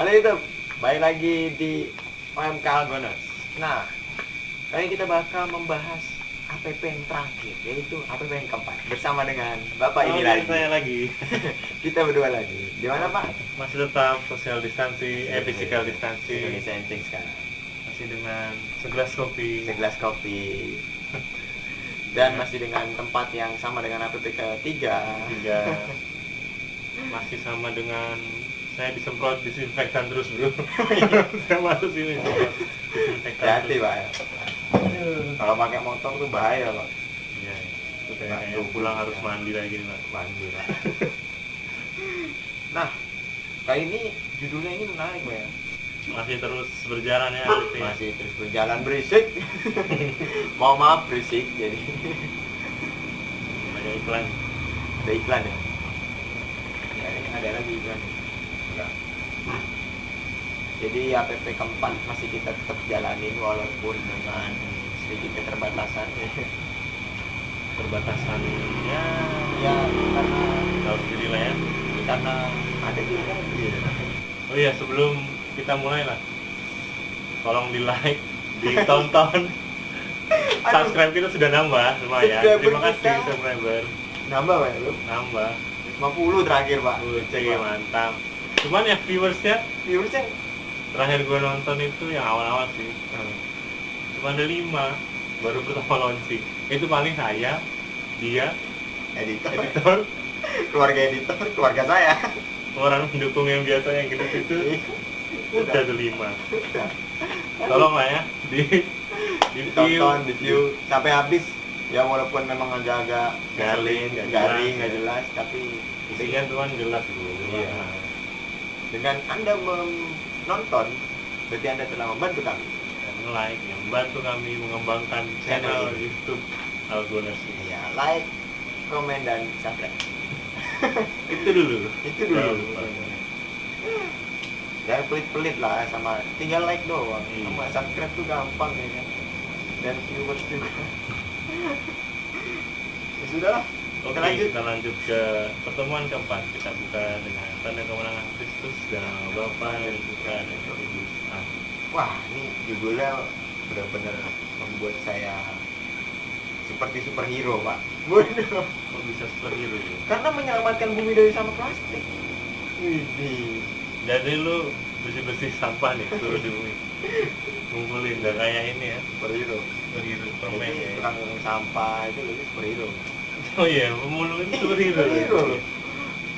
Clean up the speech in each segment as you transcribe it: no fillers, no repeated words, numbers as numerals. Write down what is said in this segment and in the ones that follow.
Halo YouTube, balik lagi di OMK Algonos. Nah, kali ini kita bakal membahas APP yang terakhir, yaitu APP yang keempat bersama dengan Bapak ini lagi. Saya lagi. Kita berdua lagi. Di mana Pak? Masih tetap social distancing, physical distancing. Indonesia Encing sekarang. Masih dengan segelas kopi. Segelas kopi. Dan masih dengan tempat yang sama dengan APP ketiga. Masih sama dengan saya disemprot disinfektan terus bro. Saya masuk sini disinfektan. Hati Pak. Kalau pakai motor tuh bahaya Pak. Iya. Itu kayak pulang harus mandi lagi nih Pak. Mandi Pak. Nah, kali ini judulnya ini menarik Pak ya. Masih terus berjalan ya APP. Masih terus berjalan berisik. Mau maaf berisik jadi. Ada iklan. Ada iklan ya? Ya ini ada lagi iklan. Enggak. Jadi APP keempat masih kita tetap jalanin walaupun dengan sedikit keterbatasan. Perbatasan ya Ya karena tahu sendiri lah ya. karena ada juga kan. Iya. Oh iya, sebelum kita mulai lah, tolong di like, ditonton. Subscribe kita sudah nambah lumayan. Terima kasih subscriber. Nambah Pak ya lu? Nambah. 50 terakhir Pak. Cek mantap. Cuman ya viewersnya Viewersnya terakhir gue nonton itu yang awal-awal sih. Cuma ada 5 baru pertama launching. Itu paling saya, dia, editor, keluarga editor, keluarga saya. orang mendukung yang biasa yang gitu-gitu. Udah tuh 5. Tolong lah ya di Tonton, di view sampai habis. Ya walaupun memang agak-agak Garing, garing, nggak nggak jelas, tapi isinya tuh kan jelas gitu. Iya. Dengan Anda menonton, berarti Anda telah membantu kami. Dan like yang membantu kami mengembangkan channel Channel. YouTube Algonos ini. Ya, like, komen dan subscribe. Itu dulu. Itu dulu. Jangan lupa. Jangan pelit-pelit lah sama tinggal like doang. Iya. Sama subscribe tuh gampang ya kan. Dan viewers juga. Ya sudahlah. Oke, lanjut. kita lanjut ke pertemuan keempat. Kita buka dengan tanda kemenangan Kristus dan Bapa dan Putra dan Roh Kudus. Amin. Wah, ini judulnya benar-benar membuat saya seperti superhero, Pak. Waduh. Kok bisa superhero ya? Karena menyelamatkan bumi dari sampah plastik. Widih. Jadi lu bersih-bersih sampah nih turun di bumi. Ngumpulin, gak kayak ini ya. Superhero. Superhero permen Jadi ya. tukang sampah itu lebih superhero. Oh iya, pemulung itu superhero. Superhero loh.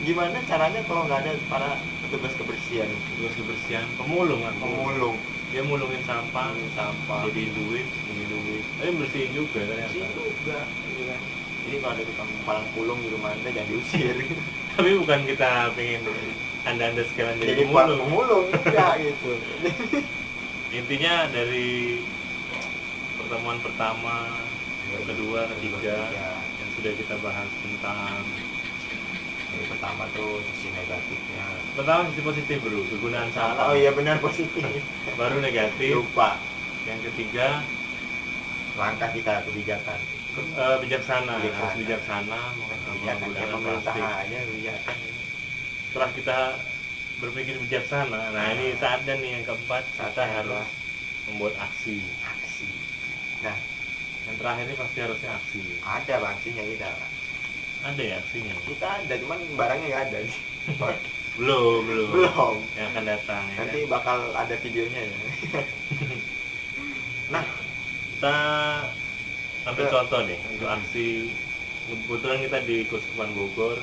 Gimana caranya kalau nggak ada para petugas kebersihan? Terus kebersihan, pemulung kan. Pemulung, Dia mulungin sampah, sampah, jadi duit. Tapi bersihin juga ternyata. sih juga, gitu kan. Jadi kalau ada tukang palang pulung di rumah Anda jangan diusir. Tapi bukan kita pengen anda sekalian jadi Jadi pemulung. pemulung, ya gitu. Intinya dari pertemuan pertama, kedua, ketiga yang sudah kita bahas tentang Jadi pertama tuh sisi negatifnya. pertama sisi positif bro, kegunaan sampah. Oh iya benar positif. Baru negatif. Lupa. Yang ketiga Langkah kita kebijakan. bijaksana, Bijaksana. harus bijaksana Kebijakan kayak menggunakan pemerintah plastik. aja kebijakan. Setelah kita berpikir bijaksana, nah ini saatnya nih yang keempat kita Saatnya harus membuat aksi. Aksi. Nah, Yang terakhir ini pasti harusnya aksi. ada aksinya kita. Ada ya aksinya? Kita ada, cuman barangnya nggak ada. Belum. Belum. Yang akan datang. Ya Nanti kan? bakal ada videonya ya. Nah, Kita ambil contoh deh untuk aksi. Kebetulan kita di Keuskupan Bogor,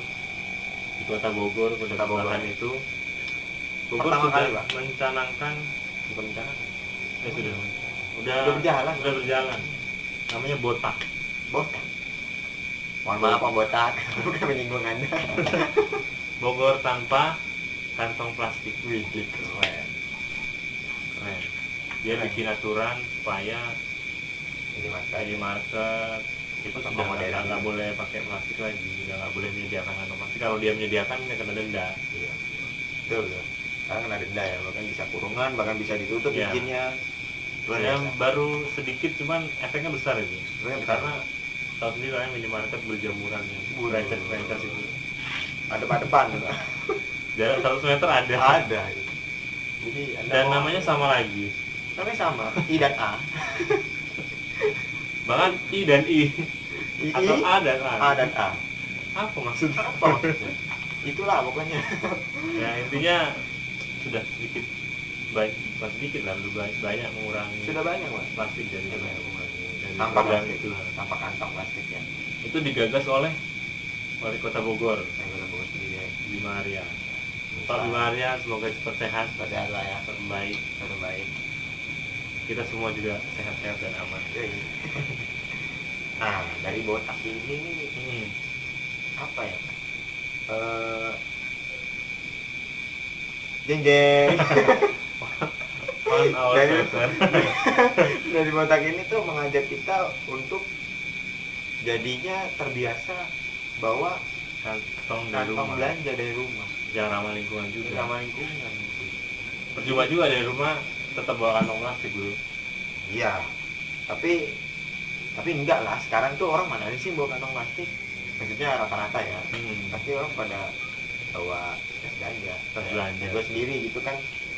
di Kota Bogor, Kota Bogor. Bogor itu. Bogor Pertama sudah kali, Pak. mencanangkan, bukan jangan. udah berjalan. Sudah berjalan. Namanya botak. Botak. Mohon maaf Om Botak, bukan menyinggung Anda. Bogor tanpa kantong plastik. Widih, keren. Keren. Dia Keren. bikin aturan supaya Ini Mas. di market itu Kantong sudah modern. nggak boleh pakai plastik lagi, udah nggak boleh menyediakan kantong plastik. Kalau dia menyediakan dia kena denda. Iya. Betul. Sekarang kena denda ya, bahkan bisa kurungan, bahkan bisa ditutup Iya. bikinnya. Luar Yang biasa. baru sedikit cuman efeknya besar ini. Sebenarnya besar. Karena tahu sendiri lah minimarket berjamuran yang franchise itu. Depan-depan. Jarak 100 meter ada. Ada. Jadi Dan namanya sama lagi. namanya sama, I dan A. Bahkan I dan I. Atau A dan A. A dan A. Apa maksudnya? Apa maksudnya? Itulah pokoknya. Ya intinya sudah sedikit baik, bukan sedikit lah, lebih banyak mengurangi Sudah banyak, Mas. plastik dari Sudah banyak mengurangi. dari Tanpa produk plastik itu. tanpa kantong plastik ya. Itu digagas oleh Wali Kota Bogor, Saya udah bawa sendiri ya. Bima Arya. Pak Bima Arya semoga cepat sehat, Padahal lah ya, terbaik. terbaik. Kita semua juga sehat-sehat dan aman. Yoi. Nah, dari botak ini nih apa ya? Jeng jeng. On our Dari- paper. Dari botak ini tuh mengajak kita untuk jadinya terbiasa bawa Kantong dari kantong rumah. belanja dari rumah. Jangan ramah lingkungan juga. Ramah lingkungan. Percuma juga dari rumah tetap bawa kantong plastik dulu. Iya. Tapi enggak lah. Sekarang tuh orang mana sih bawa kantong plastik? Maksudnya rata-rata ya. Pasti orang pada bawa tas belanja. Tas belanja. Gue sendiri gitu kan.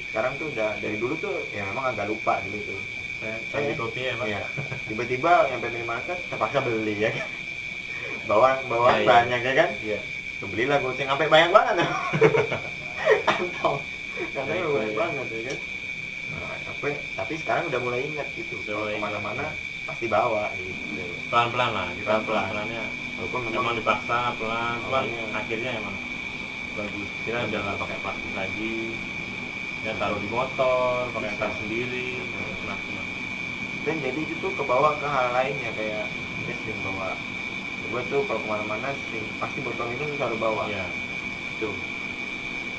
Sekarang tuh udah dari dulu tuh ya memang agak lupa dulu tuh. Sambil kopinya emang. Iya. Tiba-tiba nyampe minimarket terpaksa beli ya kan. Bawang Iya, iya. banyak ya kan. Iya. Belilah goceng sampai banyak banget. Kantong. Kantongnya Iya, banyak iya. banget ya kan. Nah, tapi sekarang udah mulai ingat gitu. Udah Kalau mulai kemana-mana ingat. pasti bawa gitu. Pelan-pelan lah, kita Pelan-pelan. pelan-pelannya. Walaupun Emang memang dipaksa pelan, cuman Awalnya. akhirnya emang bagus. Kita udah nggak pakai plastik lagi. Ya taruh di motor, pakai tas sendiri. Senang-senang. dan jadi itu kebawa ke hal lainnya kayak dia sering bawa. Gue tuh kalau kemana-mana sering pasti botol minum selalu bawa. Ya, Tuh.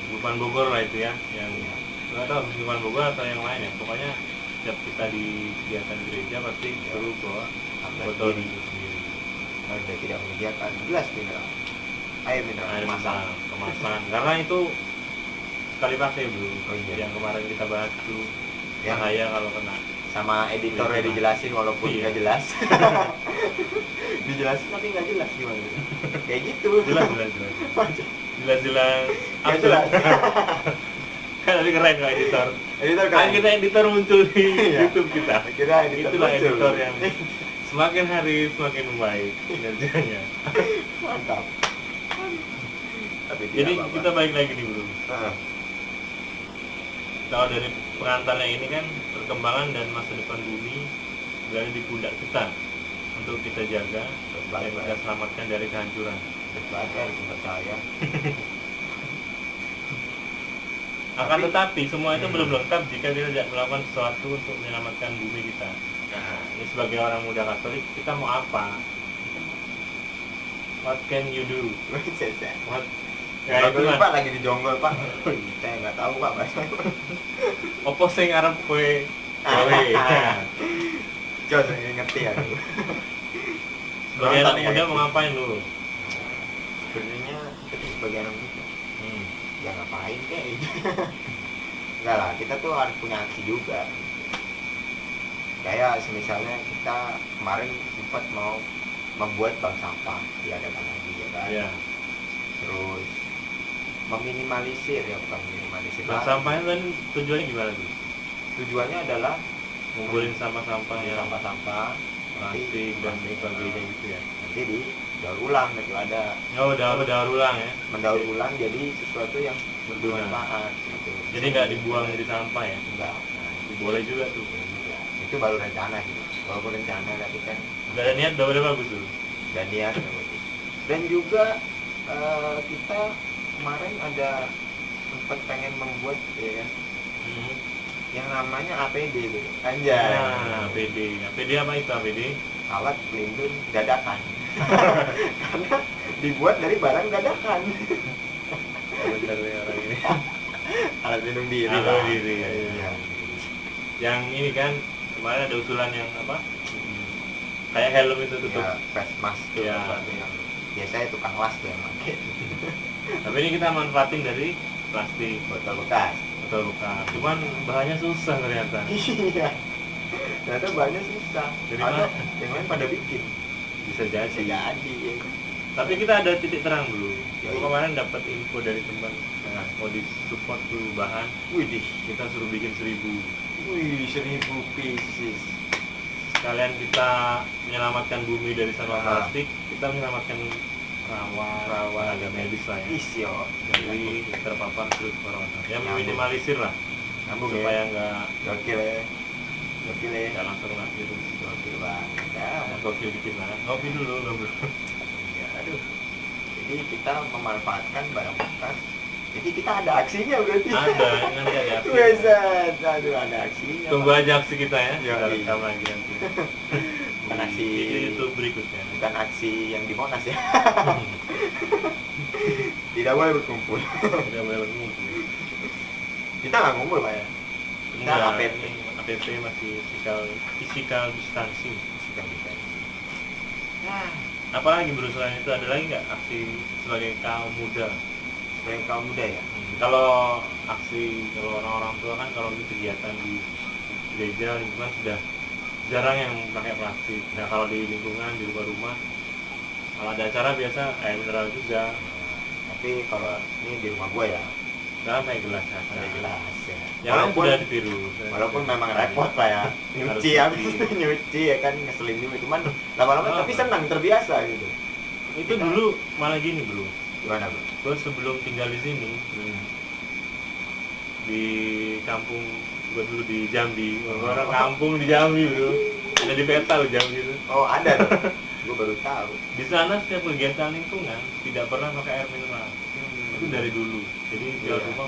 bukan Bogor lah itu ya, yang Iya. nggak tahu bukan Bogor atau yang lain ya. Pokoknya setiap kita di kegiatan gereja pasti suruh bawa Ambil botol sendiri. minum sendiri. Ada tidak menyediakan gelas mineral. Air mineral. Air kemasan. kemasan. Karena itu sekali pakai bro. Oh iya. Yang kemarin kita bahas tuh Yang bahaya kalau kena. sama editornya Iya. dijelasin walaupun Iya. nggak jelas. Dijelasin tapi nggak jelas gimana. Kayak gitu. Jelas. Jelas. Nggak jelas. Kan tapi keren kok editor. Editor Kan kita editor muncul di Iya. YouTube kita. Kira editor Itulah muncul. editor yang semakin hari semakin baik kinerjanya. Mantap. Tapi Jadi tidak apa-apa. kita balik lagi nih bro. Heeh. Kalau dari pengantarnya ini kan perkembangan dan masa depan bumi berada di pundak kita untuk kita jaga dan kita selamatkan dari kehancuran. Baca di tempat saya. Akan Tapi- tetapi semua itu belum lengkap jika kita tidak melakukan sesuatu untuk menyelamatkan bumi kita. Nah, ini sebagai orang muda Katolik kita mau apa? What can you do? What? Ya itu Pak lah. lagi di jonggol Pak. Saya nggak tahu Pak bahasa. Opo sing arep kowe gawe? Jos ngerti aku. Sebagai anak Nonton ya, muda itu. mau ngapain lu? Sebenarnya kita sebagai anak muda Hmm. ya ngapain kayak gitu. Enggak lah, kita tuh harus punya aksi juga. Kayak semisalnya kita kemarin sempat mau membuat bank sampah diadakan lagi ya kan. Iya. Terus meminimalisir ya bukan minimalisir. Nah, lah. sampahnya kan tujuannya gimana tuh? Tujuannya adalah Ngumpulin sampah-sampah ya, yang sampah-sampah plastik dan sebagainya gitu ya. nanti di daur ulang itu ada Oh, daur ulang ya. mendaur ulang jadi sesuatu yang Berguna. bermanfaat gitu. Jadi nggak dibuang jadi sampah ya. Enggak. Nah, itu Boleh juga tuh. juga. Itu baru rencana sih. Walaupun rencana tapi kan Udah ada niat udah bagus tuh. dan niat dan juga kita kemarin ada sempat pengen membuat ya kan yang namanya APD gitu. Anjay. Nah, APD. APD apa itu APD? Alat pelindung dadakan. Karena dibuat dari barang dadakan. Bener ya orang ini. Alat pelindung diri. Alat lah. diri, ya. Iya. Yang ini kan kemarin ada usulan yang apa? Kayak helm itu tutup. Ya, face mask tuh Ya. sesuatu yang biasanya tukang las tuh yang pakai. Tapi ini kita manfaatin dari plastik, Botol bekas. betul bukan. Cuman bahannya susah ternyata. Iya. Ternyata banyak susah. Dari Ada mana? yang lain pada bikin. Bisa jadi. Bisa jadi. Ya. Tapi kita ada titik terang dulu. Yoi. Kemarin dapat info dari teman Nah. mau disupport perubahan, Widih. kita suruh bikin 1000. Wih, 1000 pieces. Sekalian kita menyelamatkan bumi dari sampah Ah. plastik, kita menyelamatkan rawa tenaga medis lah ya. Isyo. Jadi terpapar virus corona. Ya Nyambung. minimalisir lah Nyambung ya. supaya nggak Gokil ya. Gokil ya. nggak langsung lah virus. Gokil banget. Ya. Gokil dikit lah. Ngopi dulu ngobrol. Ya, aduh. Jadi kita memanfaatkan barang bekas. Jadi kita ada aksinya berarti. Ada, nanti ada aksi. Weset, aduh ada aksinya. Tunggu Pak. aja aksi kita ya. Yoi. Kita rekam lagi nanti. Bukan aksi Di YouTube berikutnya. bukan aksi yang di Monas ya. Tidak boleh berkumpul. Tidak boleh berkumpul. Kita nggak ngumpul Pak ya. Kita Enggak, APP. APP masih physical distancing. Sudah bisa. Nah, Apalagi bro selain itu ada lagi nggak aksi sebagai kaum muda? sebagai kaum muda ya. Kalau aksi kalau orang-orang tua kan kalau di kegiatan di gereja lingkungan sudah jarang yang pakai plastik. Nah kalau di lingkungan di rumah-rumah kalau ada acara biasa air mineral juga. Tapi kalau ini di rumah gua ya, Sekarang pakai gelas ya. ada gelas ya. Yang lain sudah ditiru. Walaupun memang repot Pak ya, nyuci Harus habis cuci. itu nyuci ya kan ngeselin juga, cuman lama-lama tapi senang terbiasa gitu. Itu dulu malah gini bro. Gimana bro? Gue sebelum tinggal di sini di kampung gue dulu di Jambi, orang kampung di Jambi bro. Ada di peta loh Jambi itu. Oh ada tuh, gua baru tahu. Di sana setiap kegiatan lingkungan tidak pernah pakai air mineral. Itu dari dulu. Jadi tiap Iya. rumah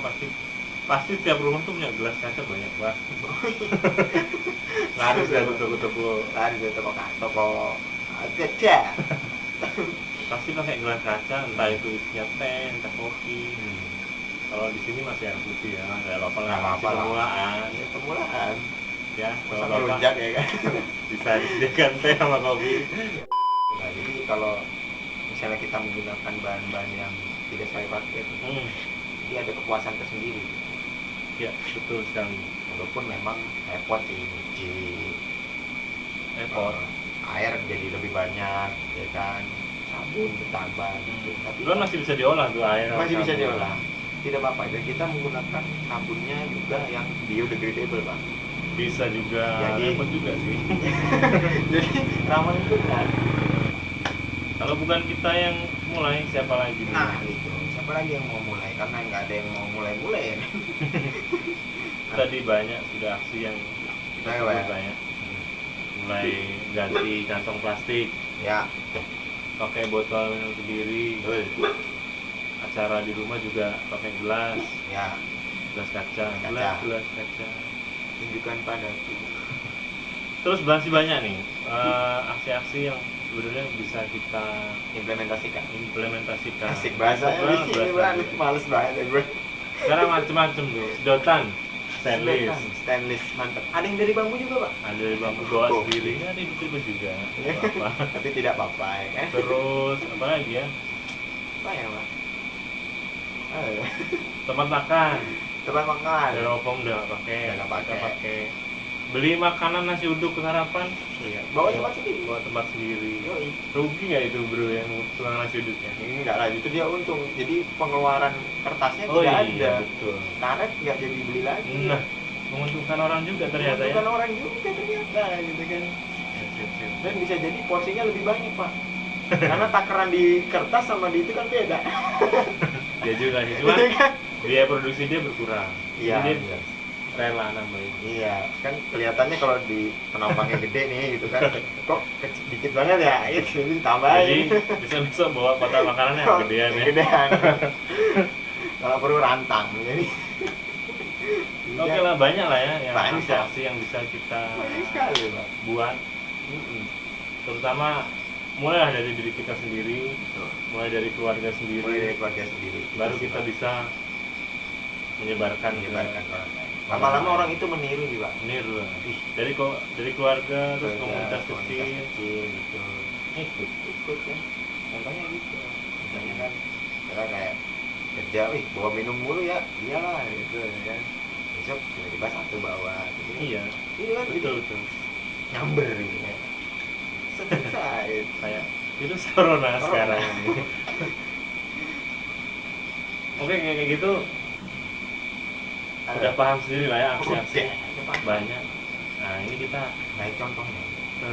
pasti tiap rumah tuh punya gelas kaca banyak banget. Harus ya toko-toko Tadi di toko ada. pasti pakai gelas kaca, entah itu isinya teh, entah kopi. Kalau di sini masih air putih ya, nggak apa-apa lah. Nggak apa-apa Masih lah. permulaan, Ya permulaan. ya. Masa Kalau bapak melunjak ya kan. bisa disediakan teh sama kopi. Nah, jadi kalau misalnya kita menggunakan bahan-bahan yang tidak sesuai pakai, jadi ada kepuasan tersendiri. Ya, betul sekali. Walaupun memang repot sih nyuci, Repot. air jadi lebih banyak, ya kan, sabun bertambah gitu. Tapi Belum masih bisa diolah tuh air. masih bisa sabun. diolah, tidak apa-apa. Dan kita menggunakan sabunnya juga yang biodegradable Pak. Bisa juga. Jadi- Repot juga sih. Jadi ramah lingkungan. Kalau bukan kita yang mulai, siapa lagi? Nah itu, siapa lagi yang mau mulai? Karena nggak ada yang mau mulai-mulai ya. Tadi banyak sudah aksi yang kita Ayo, sebut ya. banyak. Mulai ganti kantong plastik, Ya, pakai botol minum sendiri. betul. Acara di rumah juga pakai gelas, Ya, gelas kaca, Kaca. gelas kaca. tunjukkan padaku. Terus masih banyak nih aksi-aksi yang sebenarnya bisa kita Implementasikan. implementasikan. Asik bahasanya Bahasa ini banget, males banget ya gue. Sekarang macam-macam tuh, sedotan, stainless, Stainless mantap. Ada yang dari bambu juga Pak. ada dari bambu bawa Oh. sendiri, ada di YouTube juga. Nggak apa-apa. Tapi tidak apa-apa ya kan. Terus apa lagi ya? Apa ya Pak? Tempat makan. Tempat makan. Styrofoam udah nggak pakai. Udah nggak Kita pakai. Beli makanan nasi uduk ke sarapan. Iya. Bawa tempat sendiri. Bawa tempat sendiri. Yoi. Rugi nggak itu bro yang tukang nasi uduknya? Enggak lah, itu dia untung. Jadi pengeluaran kertasnya Oh tidak iya, ada. betul. Karet nggak jadi beli lagi. Nah, menguntungkan orang juga ternyata ya. Bukan orang juga ternyata gitu kan. Sip. Dan bisa jadi porsinya lebih banyak Pak. Karena takaran di kertas sama di itu kan beda. Dia juga sih, cuma Iya kan? biaya produksi dia berkurang. Iya. Jadi Iya. dia rela nambahin. Iya, kan kelihatannya kalau di penampangnya gede nih gitu kan. Kok dikit banget ya? Gitu, ini Jadi ditambahin. bisa bawa kotak makanannya yang gedean ya. Gedean. Kalau perlu rantang. Jadi Oke lah, banyak lah ya yang Banyak. aksi-aksi yang bisa kita banyak sekali Pak. buat. Terutama mulai dari diri kita sendiri, Betul. mulai dari keluarga sendiri, Mulai dari keluarga sendiri. baru kita bisa menyebarkan menyebarkan ke orang lain. Lama-lama orang itu meniru sih Pak. niru lah. Dari keluarga terus komunitas Komunitas kecil kecil gitu. Ikut kan. Contohnya gitu. Misalnya kan kita kayak kerja, bawa minum mulu ya, iyalah gitu ya kan. Besok tiba-tiba satu bawa. Gitu. Iya, Iya kan, jadi betul. nyamber gitu ya. Selesai. Kayak Itu corona sekarang ini. Oke, kayak gitu udah paham sendiri lah ya aksi-aksi banyak. Nah ini kita Nah, contohnya ke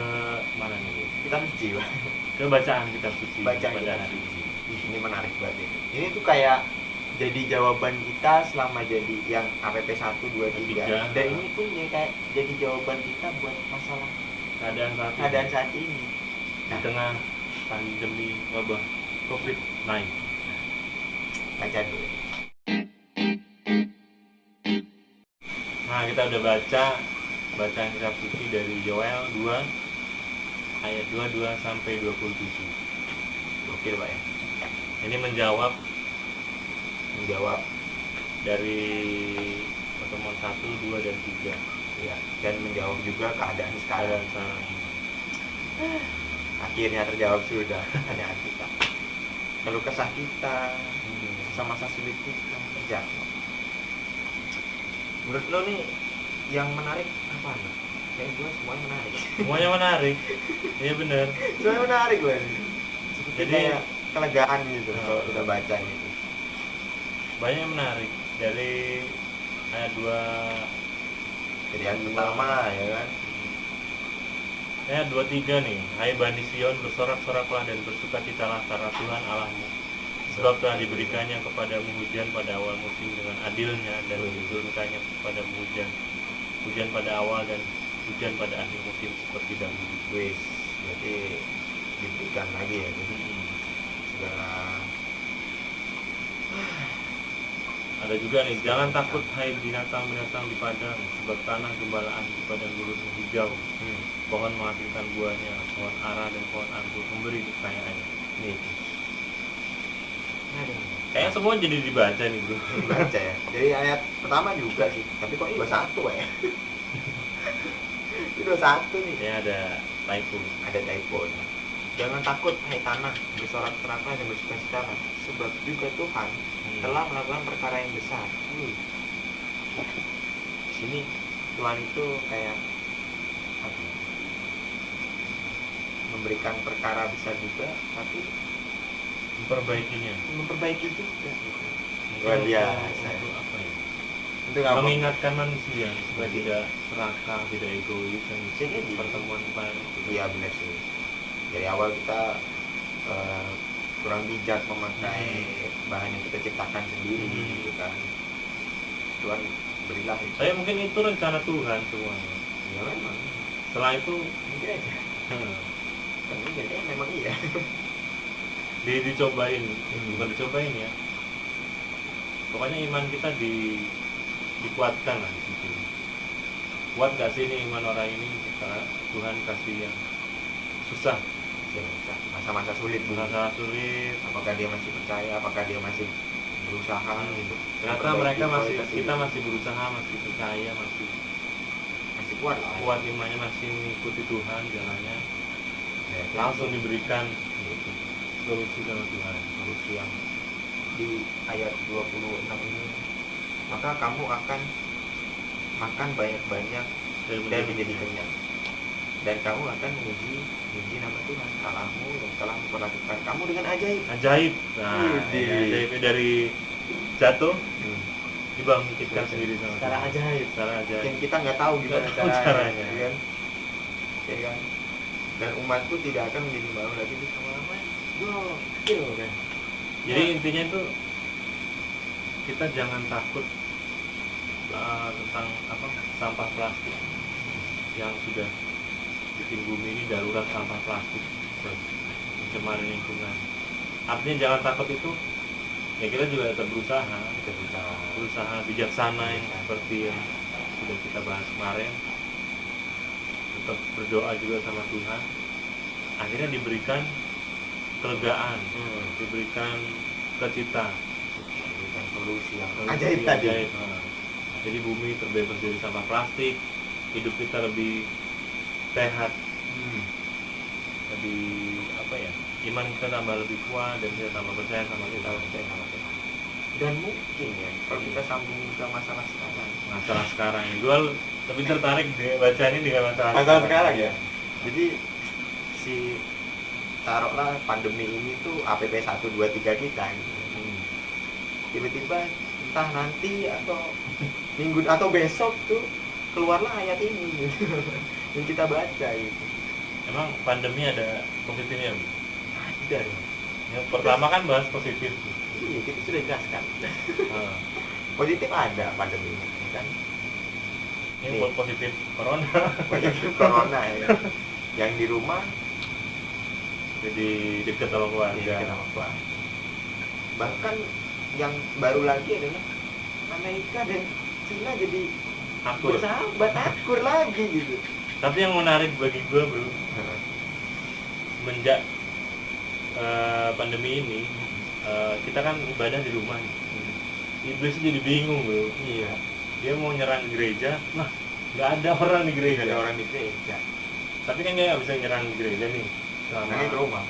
mana nih? kita suci, Pak. Ke bacaan kitab suci Bacaan pada kitab hari suci. ini. Ini menarik banget ini. Ini tuh kayak jadi jawaban kita selama jadi yang APP 1, 2, 3. Dan ini pun ya kayak jadi jawaban kita buat masalah keadaan saat ini. Di tengah pandemi wabah COVID-19. Baca dulu. Nah, kita udah baca bacaan kitab suci dari Yoel 2 ayat 22 sampai 27. Oke, Pak ya. Ini menjawab dari pertemuan 1, 2 dan 3. Ya, dan menjawab juga keadaan sekarang. Akhirnya terjawab sudah keadaan kita. Keluh kesah kita, masa-masa sulit kita terjawab. Menurut lo nih yang menarik apa nih? Kayak gue semuanya menarik. Semuanya menarik. Iya bener. Semuanya menarik loh. Jadi kayak kelegaan gitu kalau Nah. udah baca gitu. Banyak yang menarik dari ayat 2. Jadi yang pertama ya kan. Ayat 23 nih. Hai Bani Sion, bersorak-soraklah dan bersukacitalah karena Tuhan Allahmu. Sebab telah diberikannya kepadamu hujan pada awal musim dengan adilnya, dan diturunkannya kepadamu hujan pada awal dan hujan pada akhir musim seperti dahulu. Wis, berarti diberikan lagi ya. Jadi segala Ada juga nih, jangan takut hai binatang-binatang di padang, sebab tanah gembalaan di padang gurun hijau. Pohon menghasilkan buahnya, pohon ara dan pohon anggur memberi kekayaannya. nih. Kayaknya semua jadi dibaca nih bro. Baca ya. Jadi ayat pertama juga sih, tapi kok ini 21 ya? Ini 21 nih. Kayaknya ada typo. Ada typo. Jangan takut hai tanah, bersorak-soraklah dan bersukacitalah, sebab juga Tuhan telah melakukan perkara yang besar. Di sini Tuhan itu kayak apa ya? Memberikan perkara besar juga, tapi Memperbaikinya. memperbaiki juga. Luar biasa. Untuk apa ya? Itu nggak apa- Mengingatkan manusia supaya tidak serakah, tidak egois, dan Bisa jadi. pertemuan kemarin itu. Iya benar sih. Dari awal kita kurang bijak memakai bahan yang kita ciptakan sendiri gitu kan. Tuhan berilah itu. Saya mungkin itu rencana Tuhan semuanya. Ya memang. Setelah itu Mungkin aja. Kan mungkin ya memang iya. dicobain, bukan dicobain ya. Pokoknya iman kita dikuatkan lah di situ. Kuat gak sih ini iman orang ini? Karena Tuhan kasih yang susah, Masa-masa sulit dulu. masa sulit. Apakah dia masih percaya? Apakah dia masih berusaha gitu? Ternyata Memperbaiki mereka kualitas kita hidup. masih berusaha, masih percaya, masih masih kuat lah. kuat imannya, masih mengikuti Tuhan jalannya. Ya, Langsung itu. diberikan Gitu. solusi sama Tuhan, solusi yang Di ayat 26 ini, maka kamu akan makan banyak-banyak dan menjadi kenyang, dan kamu akan memuji nama Tuhan Allahmu yang telah memperlakukan kamu dengan ajaib. ajaib. Nah, Widih. ajaibnya dari jatuh dibangkitkan sendiri sama Secara Tuhan. ajaib. Secara ajaib. Yang kita nggak tahu gimana Nggak tahu caranya, caranya. ya kan? Ya kan? Dan umatku tidak akan menjadi malu lagi bersama-lamanya. Gokil kan? Jadi intinya itu kita jangan takut tentang apa sampah plastik yang sudah bikin bumi ini darurat sampah plastik pencemaran lingkungan. Artinya jangan takut itu, ya kita juga tetap berusaha bijaksana yang seperti yang sudah kita bahas kemarin, tetap berdoa juga sama Tuhan, akhirnya diberikan kelegaan, diberikan cita-cita, Bukan solusi yang solusi ajaib tadi. ajaib. Nah, jadi bumi terbebas dari sampah plastik, hidup kita lebih sehat, lebih apa ya, iman kita tambah lebih kuat dan kita tambah percaya sama kita. Dan mungkin ya kalau kita sambung ke masalah sekarang, Gue lebih tertarik deh bacanya dengan masalah sekarang ya. Jadi si taruhlah pandemi ini tuh APP 1, 2, 3 kita gitu. Tiba-tiba entah nanti atau minggu atau besok tuh keluarlah ayat ini gitu. Yang kita baca gitu. Emang pandemi ada positifnya, Bu? Ada ya. Yang pertama kan bahas positif. Iya, kita sudah jelaskan. Nah, Positif ada pandeminya ya kan. ini Nih. positif corona. Positif corona ya. Yang di rumah Jadi dekat sama keluarga. ya, kenapa? Bahkan yang baru lagi adalah Amerika dan Cina jadi Akur. bersahabat, akur lagi gitu. Tapi yang menarik bagi gue, Bro, semenjak pandemi ini, kita kan ibadah di rumah. Iblis jadi bingung, Bro. Iya. Dia mau nyerang gereja, nah nggak ada orang di gereja. Ada orang di gereja. Tapi kan dia nggak bisa nyerang di gereja nih. Nyerangnya ke rumah.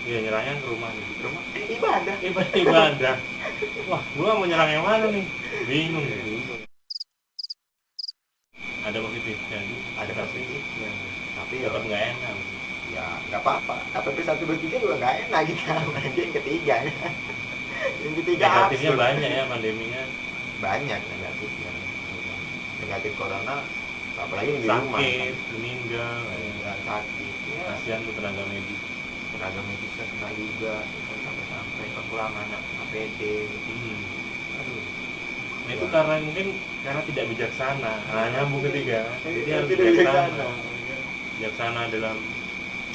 Iya, nyerangnya ke rumah nih. Rumah ibadah. Ibadah. Wah, gua mau nyerang yang mana nih? Bingung. Ada positifnya, Ada positifnya. Tapi ya tetap nggak enak. ya nggak apa-apa. KPP 1, 2, 3 juga nggak enak kita. Nanti yang ketiga. Yang ketiga Negatifnya absurd. banyak ya pandeminya. Banyak negatifnya. Negatif corona, apalagi yang di rumah. Sakit, meninggal, Ya, sakit. Ya, kasihan tuh tenaga medis. tenaga medisnya kena juga. Sampai kekurangan APD. Aduh. Nah itu karena mungkin karena tidak bijaksana. Nah, nyambung ketiga. Jadi harus Tidak bijaksana. Bijaksana dalam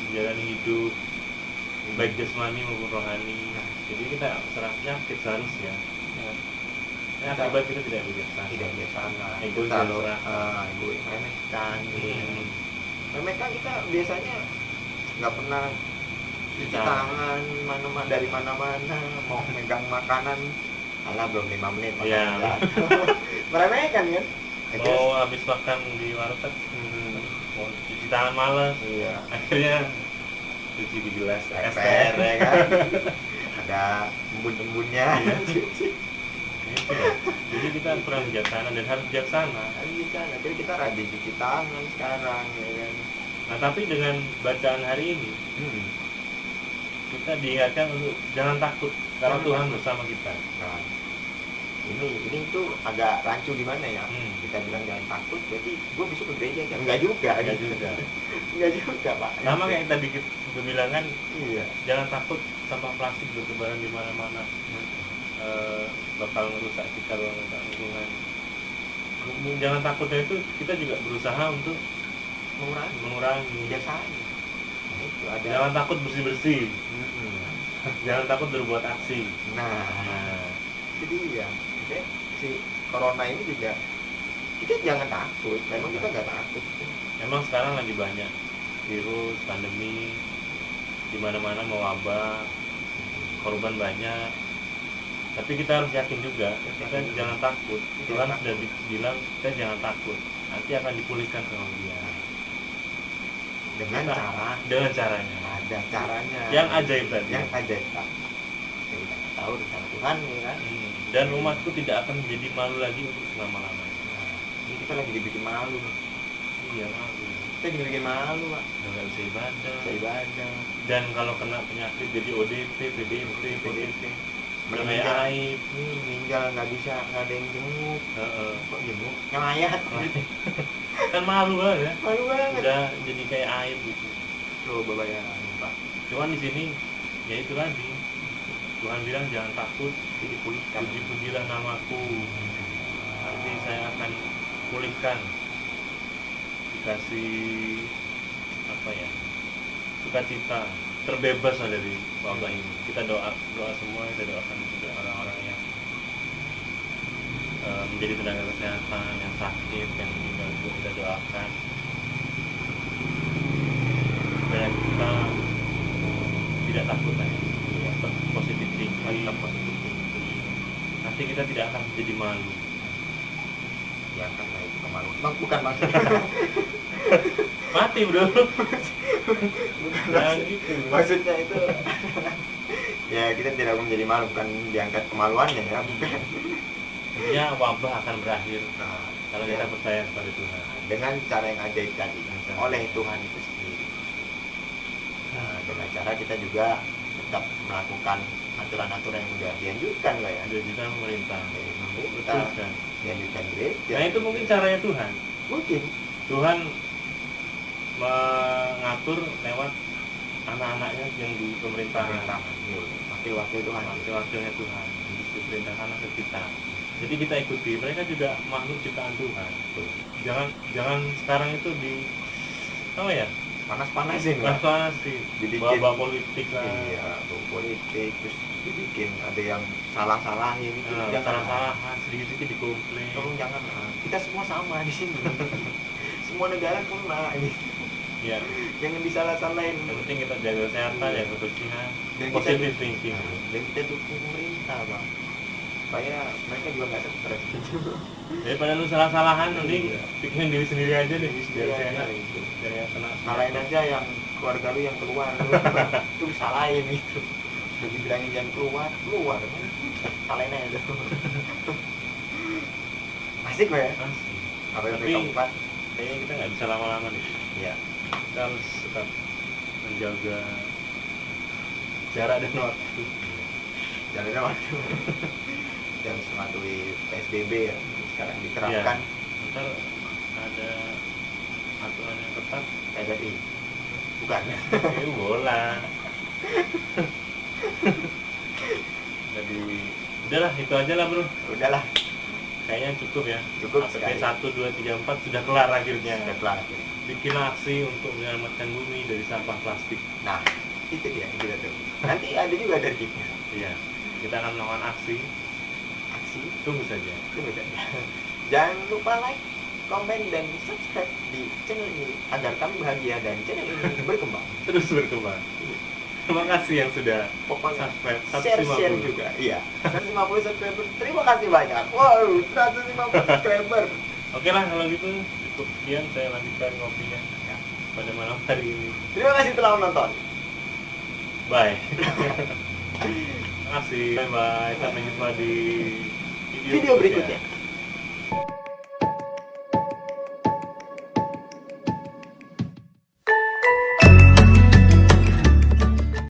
menjalani hidup, baik jasmani maupun rohani. Jadi kita serang penyakit seharusnya. Nah, akibat kita tidak bijaksana. Tidak bijaksana. Egois Kita dan serakah. egois, remehkan. Hmm. Remehkan kita biasanya nggak pernah cuci tangan dari mana-mana, mau megang makanan, alah belum 5 menit makan Iya. jatuh. Meremehkan kan? Mau habis makan di warteg, mau cuci tangan malas, Iya. akhirnya cuci di gelas Ember ya kan? Ada embun-embunnya. Iya. Gitu ya. Jadi kita kurang bijaksana dan harus bijaksana. Jadi kita rajin cuci tangan sekarang ya kan? Nah tapi dengan bacaan hari ini kita diingatkan untuk jangan takut karena Tuhan bersama kita. Nah, ini tuh agak rancu di mana ya? Hmm. Kita bilang jangan takut, berarti gue besok ke gereja aja? Enggak juga. Enggak juga. Enggak juga, Pak. Sama kayak tadi kita bilang kan, Iya. jangan takut sampah plastik bertebaran di mana-mana. Bakal merusak kita, merusak lingkungan. Jangan takutnya itu kita juga berusaha untuk mengurangi. Biasanya. Nah, itu ada. Jangan takut bersih-bersih. Jangan takut berbuat aksi. Nah, Nah, itu dia. Oke, si corona ini juga kita jangan takut. Memang kita nggak takut. emang sekarang lagi banyak virus, pandemi, di mana-mana mewabah, korban banyak. Tapi kita harus yakin juga, kita jangan takut. Tuhan sudah bilang kita jangan takut. Nanti akan dipulihkan kemudian. Dengan caranya. ada caranya. Yang ajaib tadi. Yang ajaib. Kita tahu rencana Tuhan ya kan. Dan umatku tidak akan menjadi malu lagi untuk selama-lamanya. Nah, ini kita lagi dibikin malu. Iya, malu. Kita dibikin malu, Pak. Udah nggak bisa ibadah. Bisa ibadah. Dan kalau kena penyakit jadi ODP, PDP, PDP. Mengenai Meninggal. aib. Meninggal nggak ada yang jenguk. Heeh. Kok jenguk? Ngelayat. Kan malu banget ya. Malu banget. Udah jadi kayak aib gitu. Coba bayangin, Pak. Cuman di sini ya itu tadi. Tuhan bilang jangan takut, Dipulihkan. puji-pujilah namaku. Nanti saya akan pulihkan. Dikasih apa ya? Sukacita, terbebas lah dari wabah ini. Kita doa semua, kita doakan juga orang-orang yang menjadi tenaga kesehatan, yang sakit, yang meninggal juga kita doakan supaya kita tidak takut lah ya, positif tinggi. Nanti kita tidak akan menjadi malu. Ya kan, nah itu kemaluan. Bukan maksudnya. Mati bro. Bukan Jangan maksud- gitu. Maksudnya itu. Ya kita tidak akan menjadi malu, bukan diangkat kemaluannya ya, bukan. Intinya wabah akan berakhir Nah, kalau ya, kita percaya kepada Tuhan. dengan cara yang ajaib tadi Dengan cara. oleh Tuhan itu sendiri. Nah, beracara kita juga tetap melakukan aturan-aturan yang sudah dianjurkan lah ya. Dianjurkan pemerintah. Betul kan. Dianjurkan gereja. Nah itu mungkin caranya Tuhan. Mungkin Tuhan mengatur lewat anak-anaknya yang di pemerintahan. Wakil-wakil Tuhan. Wakil-wakilnya Tuhan. Diperintahkan ke kita. Jadi kita ikuti. Mereka juga makhluk ciptaan Tuhan. Jangan sekarang itu di apa ya? Panas-panasin lah. Panas-panasin. Dibikin bawa politik lah. Iya, bawa politik terus dibikin ada yang salah-salahin itu. Jangan Salah-salahan sedikit-sedikit dikomplain. Tolong jangan. Kita semua sama di sini. Semua negara kena gitu. Ya. Jangan disalah-salahin. Yang penting kita jaga kesehatan, jaga kebersihan, Dan positive thinking. Dan kita dukung pemerintah, Bang. Supaya mereka juga nggak stres gitu. Daripada lu salah-salahan, nanti Iya. pikirin diri sendiri aja deh, biar Iya, sehat. gitu. Biar nggak kena. Salahin aja yang keluarga lu yang keluar lu salahin gitu. Udah dibilangin jangan keluar kan. Salahin aja. Asik kok ya. Asik. Apa yang Tapi keempat? kayaknya kita nggak bisa lama-lama nih. Iya. Kita harus tetap menjaga jarak dan waktu. Jalannya waktu. Dan mematuhi PSBB ya sekarang diterapkan. Ntar ada aturan yang ketat. PSBB. Bukan. Itu bola. Jadi udahlah itu aja lah bro. Udahlah. Kayaknya cukup ya. Cukup APP sekali. 1, 2, 3, 4 sudah kelar akhirnya. Sudah kelar. Bikin aksi untuk menyelamatkan bumi dari sampah plastik. Nah, itu dia yang kita tunggu. Nanti ada juga dari kita. Iya. Kita akan melakukan aksi. Aksi. Tunggu saja. Tunggu saja. Jangan lupa like, komen, dan subscribe di channel ini agar kami bahagia dan channel ini berkembang. Terus berkembang. Terima kasih yang sudah Pokoknya subscribe share 150. juga. Iya. 150 subscriber. Terima kasih banyak. Wow, 150 subscriber. Oke lah kalau gitu cukup sekian saya lanjutkan kopinya Ya. pada malam hari ini. Terima kasih telah menonton. Bye. Terima kasih. Bye bye. Sampai jumpa di Video berikutnya.